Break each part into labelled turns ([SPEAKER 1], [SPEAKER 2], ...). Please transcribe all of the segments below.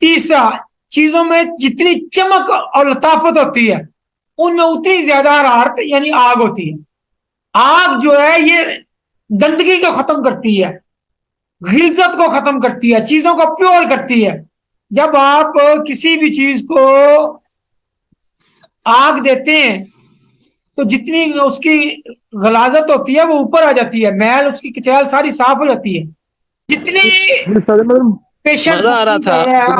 [SPEAKER 1] تیسرا، چیزوں میں جتنی چمک اور لطافت ہوتی ہے ان میں اتنی زیادہ حرارت یعنی آگ ہوتی ہے. آگ جو ہے یہ گندگی کو ختم کرتی ہے، غلظت کو ختم کرتی ہے، چیزوں کو پیور کرتی ہے. جب آپ کسی بھی چیز کو آگ دیتے ہیں تو جتنی اس کی غلاظت ہوتی ہے وہ اوپر آ جاتی ہے، میل اس کی کچیل ساری صاف ہو جاتی ہے. جتنی پیشنٹ
[SPEAKER 2] مزہ آ رہا تھا،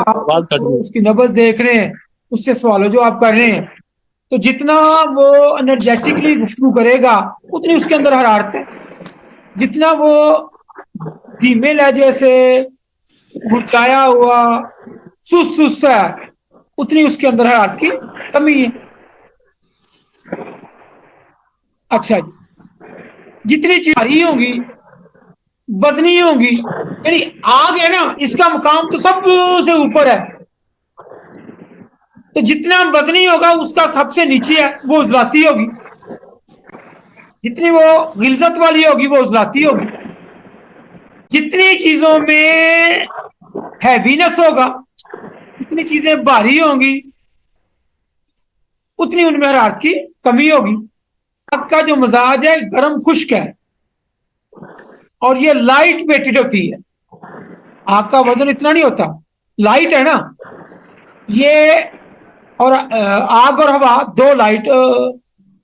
[SPEAKER 2] آواز کٹ گئی.
[SPEAKER 1] اس کی نبض دیکھ رہے ہیں، اس سے سوالو جو آپ کر رہے ہیں، تو جتنا وہ انرجیٹکلی گفتگو کرے گا اتنی اس کے اندر حرارت ہے. جتنا وہ دھیمے لہجے سے مرچایا ہوا سست ہے اتنی اس کے اندر حرارت کی کمی ہے. اچھا جی، جتنی چیز بھاری ہوگی وزنی ہوگی، یعنی آگ ہے نا اس کا مقام تو سب سے اوپر ہے، تو جتنا وزنی ہوگا اس کا سب سے نیچے ہے وہ ذاتی ہوگی. جتنی وہ غلظت والی ہوگی وہ ذاتی ہوگی. جتنی چیزوں میں ہیوینس ہوگا، جتنی چیزیں بھاری ہوں گی اتنی ان میں حرارت کی کمی ہوگی. آگ کا جو مزاج ہے گرم خشک ہے اور یہ لائٹ ویٹڈ ہوتی ہے. آگ کا وزن اتنا نہیں ہوتا، لائٹ ہے نا یہ. اور آگ اور ہوا دو لائٹ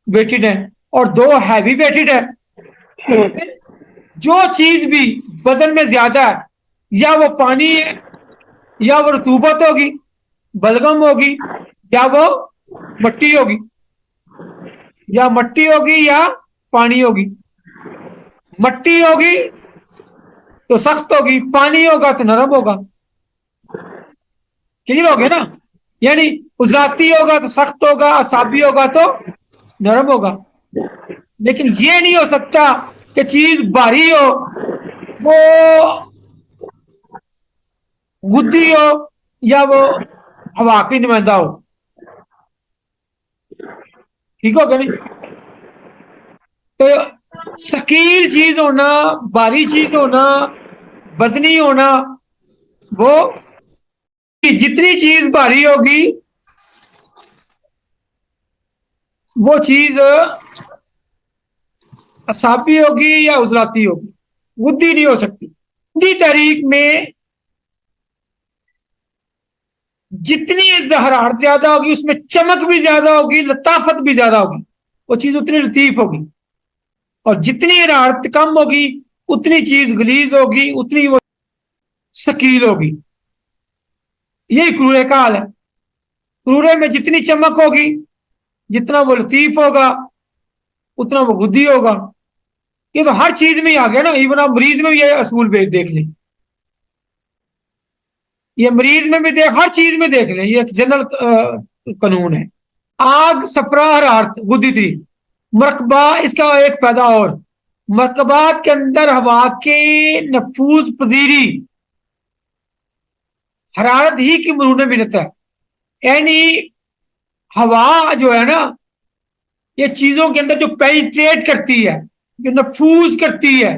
[SPEAKER 1] ویٹڈ ہیں اور دو ہیوی ویٹڈ ہے. جو چیز بھی وزن میں زیادہ ہے یا وہ پانی ہے یا وہ رطوبت ہوگی بلغم ہوگی یا وہ مٹی ہوگی، یا مٹی ہوگی یا پانی ہوگی. مٹی ہوگی تو سخت ہوگی، پانی ہوگا تو نرم ہوگا. کلیئر ہو گیا نا؟ یعنی ذاتی ہوگا تو سخت ہوگا، اعصابی ہوگا تو نرم ہوگا. لیکن یہ نہیں ہو سکتا کہ چیز بھاری ہو وہ گدی ہو یا وہ ہوا کی نمائندہ ہو. ٹھیک ہو گیا نہیں؟ تو ثقیل چیز ہونا، بھاری چیز ہونا، وزنی ہونا، وہ جتنی چیز بھاری ہوگی وہ چیز اعصابی ہوگی یا عضلاتی ہوگی، گدی نہیں ہو سکتی. گدی تحریک میں جتنی حرارت زیادہ ہوگی اس میں چمک بھی زیادہ ہوگی، لطافت بھی زیادہ ہوگی، وہ چیز اتنی لطیف ہوگی. اور جتنی حرارت کم ہوگی اتنی چیز غلیظ ہوگی، اتنی وہ ثقیل ہوگی. یہی کرورے کا حال ہے. کرورے میں جتنی چمک ہوگی جتنا وہ لطیف ہوگا اتنا وہ گدی ہوگا. یہ تو ہر چیز میں ہی آ گیا نا، ایون آپ مریض میں بھی یہ اصول دیکھ لیں، یہ مریض میں بھی ہر چیز میں دیکھ لیں، یہ ایک جنرل قانون ہے. آگ صفرا حرارت گدی تری مرکبہ. اس کا ایک فائدہ اور، مرکبات کے اندر ہوا کے نفوذ پذیری حرارت ہی کی مرون منت ہے. یعنی ہوا جو ہے نا یہ چیزوں کے اندر جو پینیٹریٹ کرتی ہے، جو نفوذ کرتی ہے،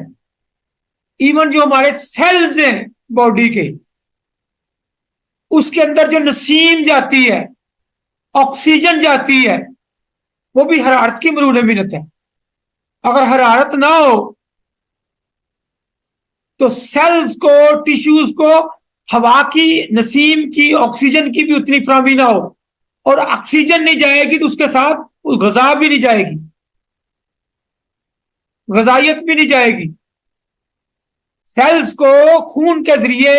[SPEAKER 1] ایون جو ہمارے سیلز ہیں باڈی کے اس کے اندر جو نسیم جاتی ہے، آکسیجن جاتی ہے، وہ بھی حرارت کی مرون منت ہے. اگر حرارت نہ ہو تو سیلز کو، ٹیشوز کو ہوا کی، نسیم کی، آکسیجن کی بھی اتنی فراہمی نہ ہو، اور آکسیجن نہیں جائے گی تو اس کے ساتھ غذا بھی نہیں جائے گی، غذائیت بھی نہیں جائے گی. سیلز کو خون کے ذریعے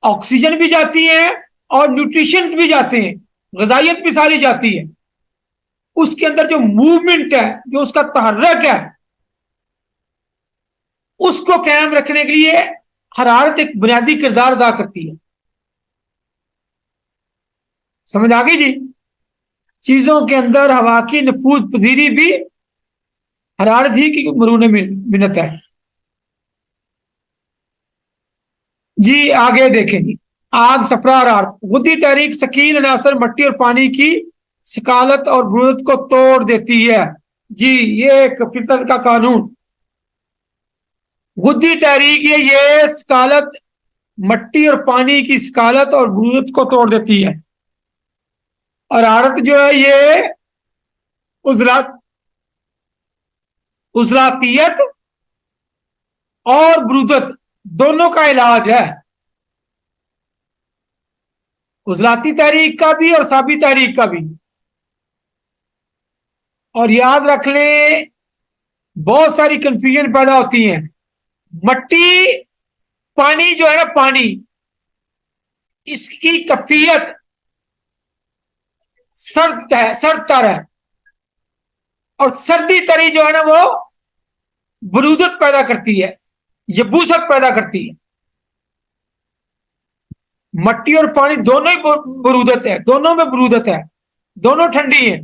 [SPEAKER 1] آکسیجن بھی جاتی ہے اور نیوٹریشنز بھی جاتے ہیں، غذائیت بھی ساری جاتی ہے. اس کے اندر جو موومنٹ ہے، جو اس کا تحرک ہے، اس کو قائم رکھنے کے لیے حرارت ایک بنیادی کردار ادا کرتی ہے. سمجھ آ گئی جی؟ چیزوں کے اندر ہوا کی نفوذ پذیری بھی حرارت ہی کی مرون منت ہے. جی آگے دیکھیں جی. آگ صفرا حرارت غدی تحریک ثقیل عناصر مٹی اور پانی کی ثقالت اور برودت کو توڑ دیتی ہے. جی یہ ایک فطرت کا قانون. غدی تحریک یہ ثقالت مٹی اور پانی کی سکالت اور برودت کو توڑ دیتی ہے. اور حرارت جو ہے یہ عضلاتیت اور برودت دونوں کا علاج ہے. عضلاتی تحریک کا بھی اور اعصابی تحریک کا بھی. اور یاد رکھ لیں بہت ساری کنفیوژن پیدا ہوتی ہیں. مٹی پانی جو ہے نا پانی اس کی کیفیت سرد تر ہے اور سردی تری جو ہے نا وہ برودت پیدا کرتی ہے یبوست پیدا کرتی ہے. مٹی اور پانی دونوں ہی برودت ہے دونوں میں برودت ہے دونوں ٹھنڈی ہیں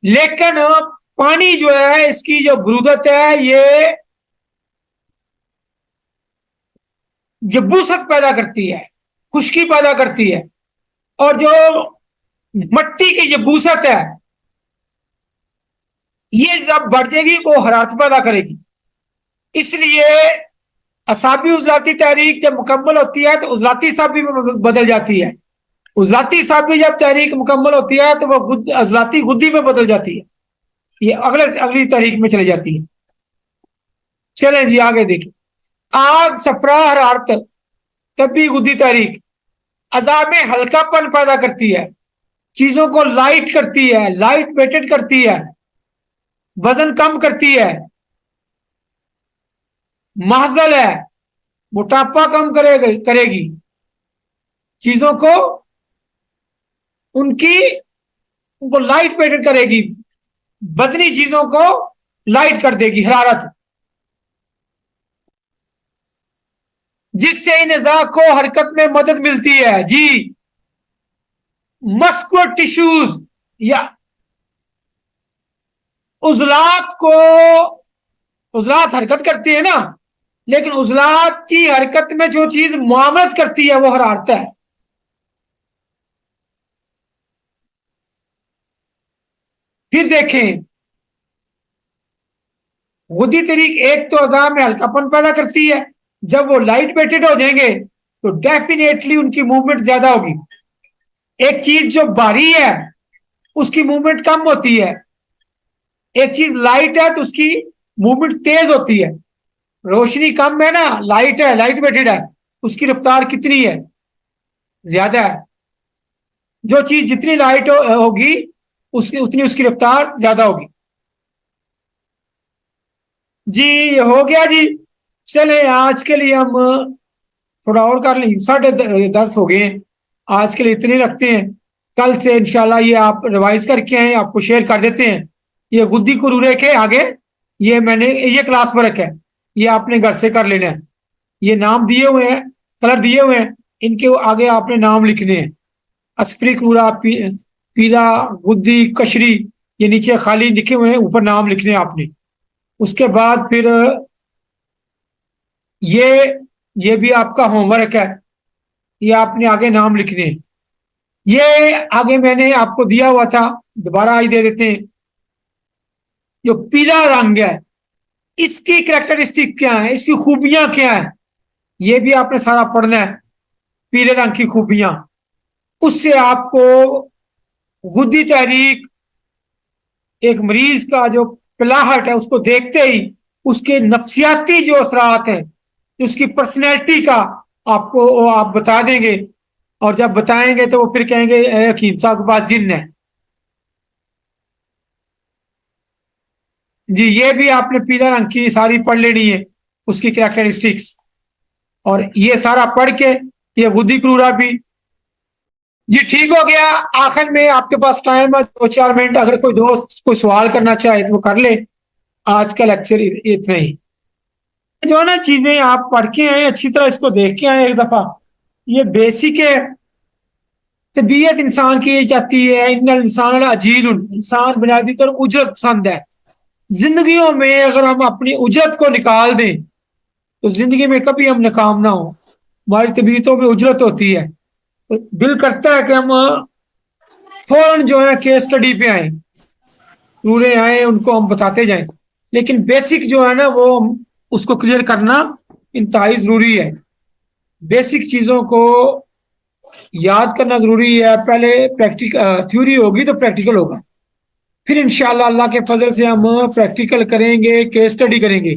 [SPEAKER 1] لیکن پانی جو ہے اس کی جو برودت ہے یہ یبوست پیدا کرتی ہے خشکی پیدا کرتی ہے اور جو مٹی کی یبوست ہے یہ جب بڑھ جائے گی وہ حرارت پیدا کرے گی. اس لیے اعصابی عضلاتی تحریک جب مکمل ہوتی ہے تو عضلاتی اعصابی میں بدل جاتی ہے. عضلاتی اعصابی جب تحریک مکمل ہوتی ہے تو وہ عضلاتی غدی میں بدل جاتی ہے. یہ اگلی تحریک میں چلی جاتی ہے. چلیں جی آگے دیکھیں. آگ صفرا حرارت طبی غدی تحریک اعضاء میں ہلکا پن پیدا کرتی ہے چیزوں کو لائٹ کرتی ہے لائٹ ویٹڈ کرتی ہے وزن کم کرتی ہے محضل ہے موٹاپا کم کرے گی چیزوں کو ان کو لائٹ ویٹڈ کرے گی وزنی چیزوں کو لائٹ کر دے گی حرارت جس سے ان اعضاء کو حرکت میں مدد ملتی ہے. جی مسکولر ٹیشوز یا عضلات حرکت کرتی ہے نا لیکن عضلات کی حرکت میں جو چیز معاونت کرتی ہے وہ حرارت ہے. پھر دیکھیں غدی تحریک ایک تو اعضاء میں ہلکا پن پیدا کرتی ہے جب وہ لائٹ ویٹڈ ہو جائیں گے تو ڈیفینیٹلی ان کی موومنٹ زیادہ ہوگی. ایک چیز جو بھاری ہے اس کی موومنٹ کم ہوتی ہے ایک چیز لائٹ ہے تو اس کی موومنٹ تیز ہوتی ہے. روشنی کم ہے نا لائٹ ہے لائٹ ویٹڈ ہے اس کی رفتار کتنی ہے زیادہ ہے. جو چیز جتنی لائٹ ہوگی اتنی اس کی رفتار زیادہ ہوگی. جی ہو گیا جی. چلیں آج کے لیے ہم تھوڑا اور کر لیں 10:30 ہو گئے ہیں آج کے لیے اتنے رکھتے ہیں. کل سے انشاءاللہ یہ آپ ریوائز کر کے آئیں آپ کو شیئر کر دیتے ہیں. یہ غدی کرورے کے آگے یہ میں نے یہ کلاس ورک ہے یہ آپ نے گھر سے کر لینا ہے. یہ نام دیے ہوئے ہیں کلر دیے ہوئے ہیں ان کے آگے آپ نے نام لکھنے ہیں. اسفری کرورا پیلا غدی کشری یہ نیچے خالی لکھے ہوئے ہیں اوپر نام لکھنے ہیں آپ نے. اس کے بعد پھر یہ بھی آپ کا ہوم ورک ہے یہ آپ نے آگے نام لکھنے ہیں. یہ آگے میں نے آپ کو دیا ہوا تھا دوبارہ آج دے دیتے ہیں. جو پیلا رنگ ہے اس کی کریکٹرسٹک کیا ہے اس کی خوبیاں کیا ہیں یہ بھی آپ نے سارا پڑھنا ہے. پیلے رنگ کی خوبیاں اس سے آپ کو غدی تحریک ایک مریض کا جو پلاہٹ ہے اس کو دیکھتے ہی اس کے نفسیاتی جو اثرات ہیں اس کی پرسنالٹی کا آپ کو آپ بتا دیں گے اور جب بتائیں گے تو وہ پھر کہیں گے اے حکیم صاحب کے پاس جن ہے. جی یہ بھی آپ نے پیلا رنگ کی ساری پڑھ لینی ہے اس کی کریکٹرسٹکس اور یہ سارا پڑھ کے یہ غدی کرورا بھی. جی ٹھیک ہو گیا. آخر میں آپ کے پاس ٹائم ہے 2-4 منٹ اگر کوئی دوست کوئی سوال کرنا چاہے تو وہ کر لے. آج کا لیکچر اتنا ہی. جو ہے نا چیزیں آپ پڑھ کے آئے اچھی طرح اس کو دیکھ کے آئے ایک دفعہ. یہ بیسک ہے طبیعت انسان کی جاتی ہے ان انسان عجیل انسان بنیادی طور اجرت پسند ہے. زندگیوں میں اگر ہم اپنی اجرت کو نکال دیں تو زندگی میں کبھی ہم ناکام نہ ہوں. ہماری طبیعتوں میں اجرت ہوتی ہے دل کرتا ہے کہ ہم فوراً جو ہے کیس اسٹڈی پہ آئیں پورے آئیں ان کو ہم بتاتے جائیں لیکن بیسک جو ہے نا وہ اس کو کلیئر کرنا انتہائی ضروری ہے. بیسک چیزوں کو یاد کرنا ضروری ہے. پہلے پریکٹیکل تھیوری ہوگی تو پریکٹیکل ہوگا. پھر انشاءاللہ اللہ کے فضل سے ہم پریکٹیکل کریں گے, کیس اسٹڈی کریں گے.